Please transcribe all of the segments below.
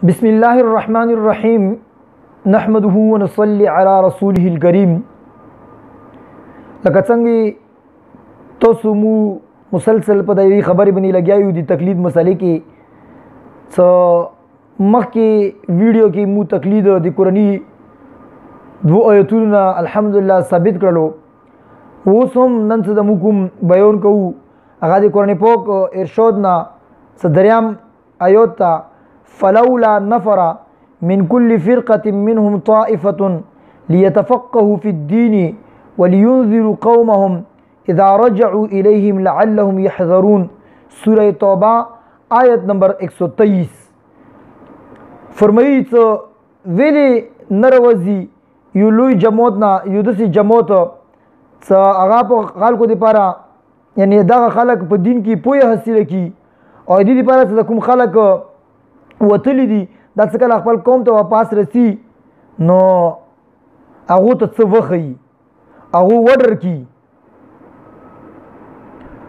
بسم الله الرحمن الرحيم نحمده ونصلي على رسوله الكريم. لکه څنګه تاسو مو مسلسل په دې خبرې باندې لګیایو د تقلید مسلې کې څو مخکې ویډیو کې مو تقلید د قرآني دو آیتونو الحمدلله ثابت کړلو. اوس هم نن څه د موږ بیان کوو هغه د قرآن پاک ارشاد نه صدریام آیات ته فلولا نفر من كل فرقة منهم طائفة ليتفقهوا في الدين ولينذروا قومهم إذا رجعوا إليهم لعلهم يحذرون. سورة توبہ آیت نمبر 123 فرمایي څه ویلې نروزي یو لوی جماعت نه یو داسې جماعت څه هغه په خلکو دپاره یعنی دغه خلک په دین کې پوهه حاصله کړي او دې دپاره چې د کوم خلک وتلی دي دا څه کله خپل قوم ته واپس رسي نو هغو ته څه وښیي هغو وډر کړي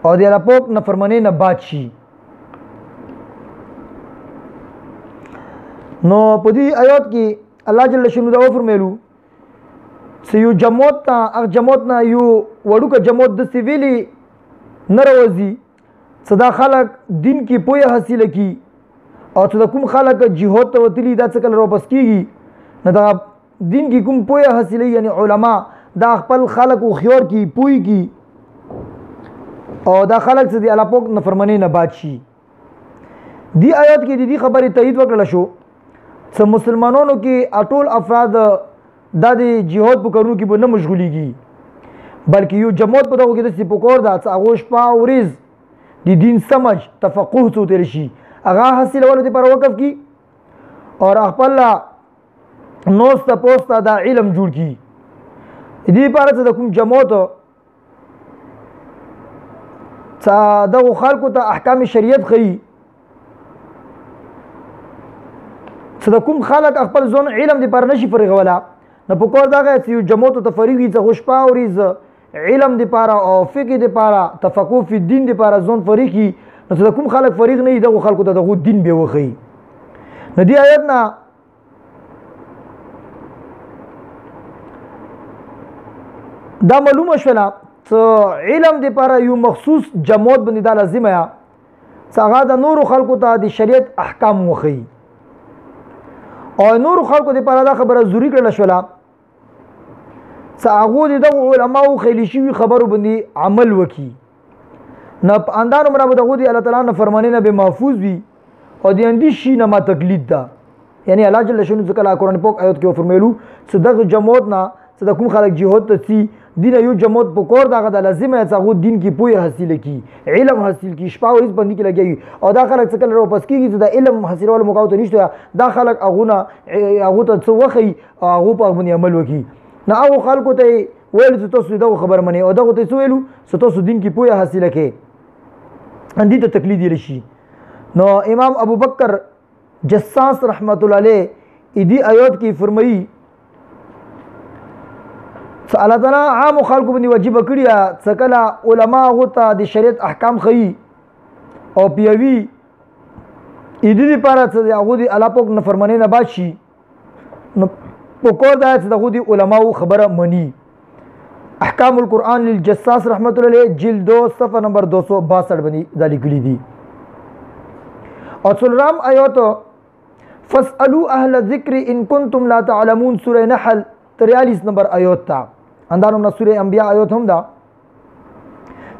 او د الله پاک نافرمانۍ نه باد شي. نو په دې آیات کې الله جل شانه دا وفرمایلو چې یو جماعت ته هغه جماعت نه یو وړوکه جماعت داسې ویلي نه راوځي چې دا خلک دین کې پوهه حاصله کړي او چې د کوم خلک جهاد ته وتلي دا څه کله راپس کېږي نو دا دین کې کوم پوهه حاصلوي یعنی علما دا خپل خلک هوښیار کړي پوه کړي او دا خلک چې د الله پاک نافرمانۍ نه باد شي. دې آیات کې د دې خبرې تایید وکړل شو چې مسلمانانو کې ټول افراد دا د جهاد په کارونو کې به نه مشغولیږي بلکې یو جماعت په دغو کې داسې پکار ده چې هغو شپه او ورځ د دین سمج تفقه څه وتلی شي هغه حاصلولو دپاره وقف کړي او خپل نوسته پوسته دا علم جوړ کړي. دې لپاره چې د کوم جماعت چې دغو خلکو ته احکام شریعت ښیي چې د کوم خلک خپل ځان علم دپاره نشي فارغولی نو پکار دغه چې یو جماعت ته فارغ وي چې هغو شپه او ورځ علم دپاره او فقه دپاره تفقه فی الدین دپاره ځان فارغ کړي نو چې د کوم خلک فارغ نه وي دغو خلکو ته دغو دین بیا وښیي. نو دې آیت نه دا معلومه شوله چې علم دپاره یو مخصوص جماعت باندې دا لازمه ده چې هغه د نورو خلکو ته د شریعت احکام وښیي او نورو خلکو دپاره دا خبره ضروري کړله شوله چې هغو د دغو علماو خیلی شوي خبرو باندې عمل وکړي نه په اندان عمره به دغو د الله تعالی نه فرمانۍ نه به محفوظ وي او د اندې شي نه ما تقلید ده. یعنی الله جل شانه ځکه قرآن پاک آیات کې وفرمایلو چې دغه جماعت نه چې د کوم خلک جهاد ته ځي دین یو جماعت په کور دغه د لازمه چې هغو دین کې پوهه حاصله کړي علم حاصل کړي شپه ورځ باندې کې لګوي او دا خلک څه کله راپس کېږي چې د علم حاصلولو موقع ورته نشته دا خلک هغو ته څه وښیي او هغو په هغه باندې عمل وکړي نه هغو خلکو ته یې ویلو چې تاسو دغه خبره منئ او دغو ته یې څه ویلو چې تاسو دین کې پوهه حاصله کړئ دې ته تقلید ویلی شي. نو امام ابو بکر جساس رحمت الله علیه دې آیات کې فرمایي چې الله تعالی عامو خلکو باندې واجبه کړي چې کله علما هغو ته د شریعت احکام ښیي او پیوي دې دپاره چې د هغو د الله پاک نافرمانۍ نه باد شي نو پکار دا چې دغو د علماو خبره مني. احکام القرآن للجساس رحمت الله علیه جلد 2 صفحه نمبر 262 باندې دا لیکلي دي. او څلورم آیات فاسألوا اهل الذکر ان کنتم لا تعلمون سوره نحل 43 نمبر آیات ته اندانو نه سوره انبیاء آیات هم ده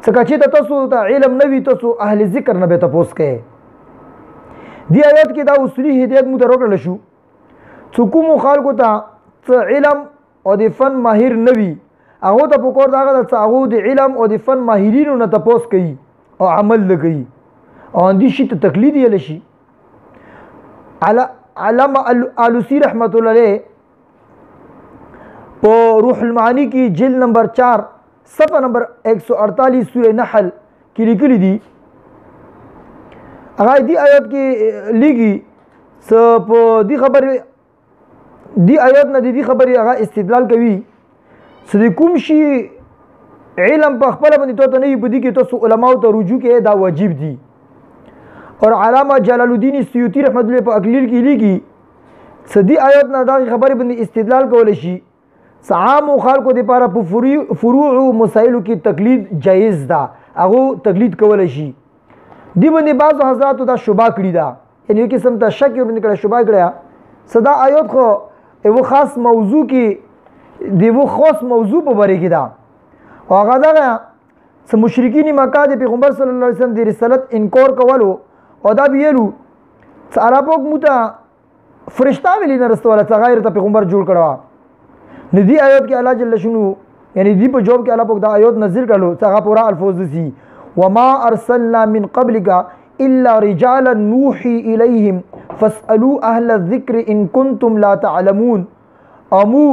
څکه چې تاسو ته علم نه وي تاسو اهل ذکر نه به تپوس کوئ. دې آیات کې دا اصولي هدایت مو ته راکړل شو چې کومو خلکو ته څه علم او د فن ماهر نه وي هغو ته پکار دغه ده چې هغو د علم او د فن ماهرینو نه تپوس کوي او عمل نه کوي او همدې شي ته تقلید ویلی شي. علامه آلوسی رحمت الله علیه په روح المعانی کې جلد نمبر 4 صفحه نمبر 148 سوره نحل کې لیکلي دي هغه دې آیات کې لیکي چې په دې خبرې دې آیات نه دې خبرې هغه استدلال کوي چې د کوم شي علم په خپله باندې تاسو نه وي په دې کې تاسو علماو ته رجوع کې دا واجب دي اور علامہ جلال الدین سیوطی رحمۃ اللہ په اکلیل کې لیکي صدی آیات نه دا خبرې باندې استدلال کول شي عام خلکو د لپاره په فروع او مسائلو کې تقلید جایز ده هغه تقلید کول شي دی باندې بعض حضرات دا شوبه کړی دا یعنی یو قسم ته شک ورنه کړه شوبه کړه صدا آیات خو یو خاص موضوع کې دی وو خاص موضوع په باره کې دا او هغه دا چې مشرکین مکه د پیغمبر صلی الله علیه وسلم د رسالت انکار کولو او دا ویلو چې عربو موته فرشتہ ویلی نه رسوله څنګه غیر ته پیغمبر جوړ کړه ندی آیات کې الله جل شانو یعنی دی په جواب کې الله پاک دا آیات نازل کړو څنګه پورا الفاظ دي وما ارسلنا من قبلك الا رجالا نوحي اليهم فاسالوا اهل الذكر ان كنتم لا تعلمون امو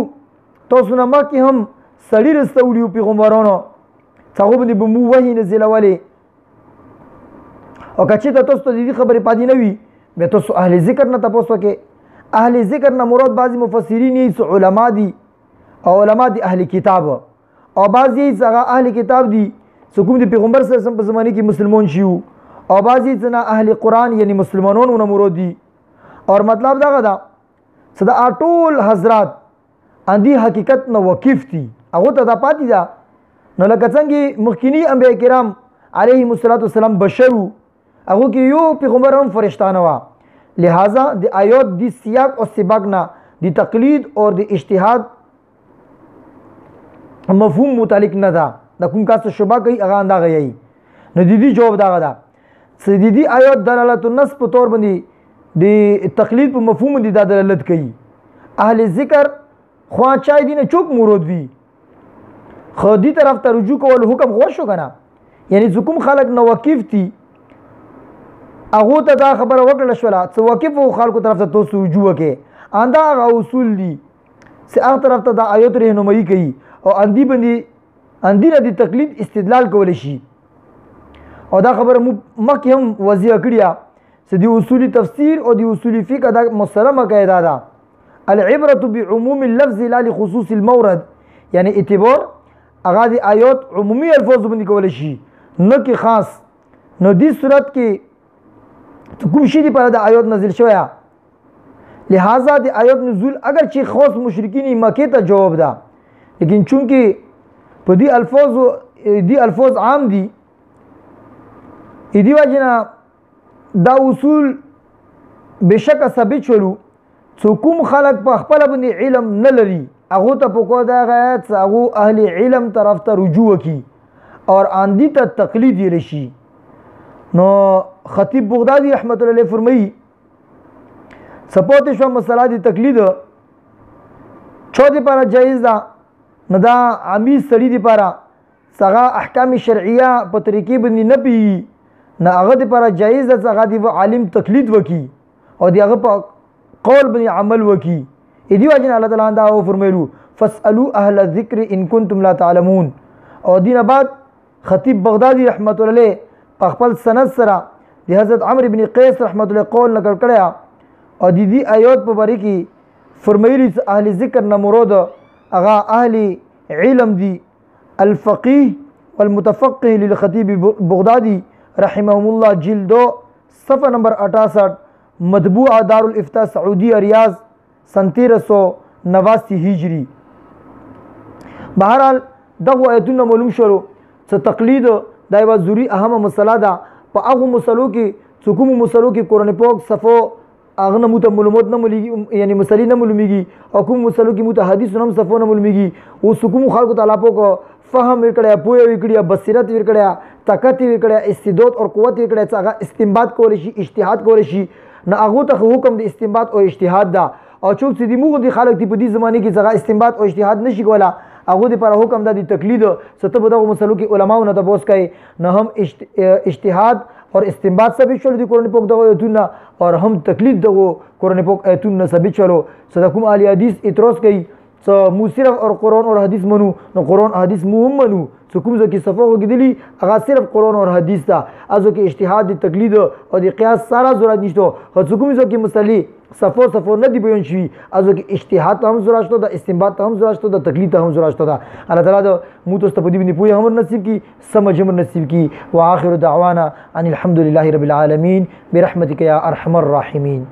تاسو نه مکه هم سړی رسولیو پیغمبرانو څنګه باندې بمو وحی نزل ولې او کچې ته تاسو ته دې خبرې پاتې نه وي به تاسو اهل ذکر نه تاسو کې اهل ذکر نه مراد بعضی مفسرین یې علما دي او علما دي اهل کتاب او بعضی څنګه اهل کتاب دي څوک د پیغمبر صلی الله علیه وسلم په زمانه کې مسلمان شيو او بعضی څنګه اهل قرآن یعنی مسلمانانو نه مراد دي اور مطلب دا غدا صدا ټول حضرات اندي حقیقت نه واقف دي هغه ته دا پاتې ده نو لکه څنګه مخکینی انبیاء کرام علیهم الصلاۃ والسلام بشرو هغه کې یو پیغمبر هم فرشتانه وا لہذا د آیات دی سیاق او سباق نه دی تقلید اور دی اجتهاد مفهوم متعلق نه ده د کوم کاسه شبا کوي هغه انده غي نو د دې جواب دا غدا د دې آیات دلالت النص په تور باندې د تقلید په مفهوم دي د دلالت کوي اهل ذکر خو چای دینه چوک مراد وی خو دې طرف ته رجوع کول حکم غوښ شو کنه یعنی کوم خلق نو واقف دي هغه ته دا خبره وکړل شوله چې واقف خلکو طرف ته تاسو رجوع کې اندا اصول دي چې هغه طرف ته دا آیات رهنمایي کوي او اندی باندې اندی نه د تقلید استدلال کول شي او دا خبره مکه هم وضیح کړیا چې د اصول تفسیر او د اصول فقه دا مسلمه قاعده ده العبره بعموم اللفظ لا لخصوص المورد یعنی اعتبار هغه د آیات عمومي الفاظ باندې کول شي نه کې خاص نو دې صورت کې کوم شي دی پر د آیات نازل شویا لہذا د آیات نزول اگر چې خاص مشرکین مکه ته جواب ده لیکن چونکه په دې الفاظ عام دي دې وجنه دا اصول بشک ثابت شولو څو کوم خلق په خپل باندې علم نه لري هغه ته په کو دا غایت هغه اهل علم طرف ته رجوع کی اور اندی ته تقلید لشي نو خطیب بغدادی رحمت الله علیه فرمایي سپوت شو مسله دی تقلید چا دی پر جایز ده نه دا عامی سړي دی پر څنګه احکام شرعیه په طریقې باندې نه پی نه هغه دی پر جایز ده څنګه دی عالم تقلید وکي او دی هغه په قول باندې عمل وکي دی وجه الله تعالی دا فرمایلو فاسالوا اهل الذکر ان کنتم لا تعلمون او دینه بعد خطیب بغدادی رحمت الله علیه په خپل سند سره د حضرت عمرو بن قیس رحمت الله قول نقل کړیا او د دې آیات په باره کې فرمایلی چې اهل ذکر نه مراد هغه اهل علم دي الفقيه والمتفقه للخطيب بغدادي رحمهم الله جلد 2 صفحه نمبر 68 مطبوع دار الافتاء سعودی ریاض 1389 هجری بهرحال دغه آیتونه معلوم شروع چې تقلید دا یو ضروری اهمه مسله ده په هغه مسلو کې څوک مسلو کې قرآن پاک صفو هغه نه مت معلومات نه ملي یعنی مسلې نه معلومیږي او کوم مسلو کې مت حدیث هم صفو نه معلومیږي او څوک خلکو تعالی پاک فهم ورکړیا پوهه ورکړیا بصیرت ورکړیا طاقت ورکړیا استعداد او قوت ورکړیا چې هغه استنباط کول شي اجتهاد کول شي نه هغه ته حکم د استنباط او اجتهاد ده او څوک چې د موږ د خلک په دې زمانه کې څنګه استنباط او اجتهاد نشي کولا هغه د پر حکم د تقلید ستو دغه مسلو کې علماو نه تاسو کوي نه هم اجتهاد اور استنباط ثابت شول د قرآن پاک دغه ایتونه اور هم تقلید دغه قرآن پاک ایتونه ثابت شول صدا کوم اهل حدیث اعتراض کوي چې مو صرف اور قرآن اور حدیث منو نو قرآن حدیث مو منو څه کوم ځکه صفه وګدلی هغه صرف قرآن اور حدیث دا ازو کې اجتهاد د تقلید او د قیاس سارا ضرورت نشته خو څه کوم ځکه مسلې صفو صفو نه دی بیان شوي ازو کې اجتهاد ته هم ضرورت شته د استنباط ته هم ضرورت شته د تقلید ته هم ضرورت شته الله تعالی د مو تاسو په دې باندې پوهه هم نصیب کی سمجھ هم نصیب کی واخر دعوانا ان الحمد لله رب العالمین برحمتک یا ارحم الراحمین.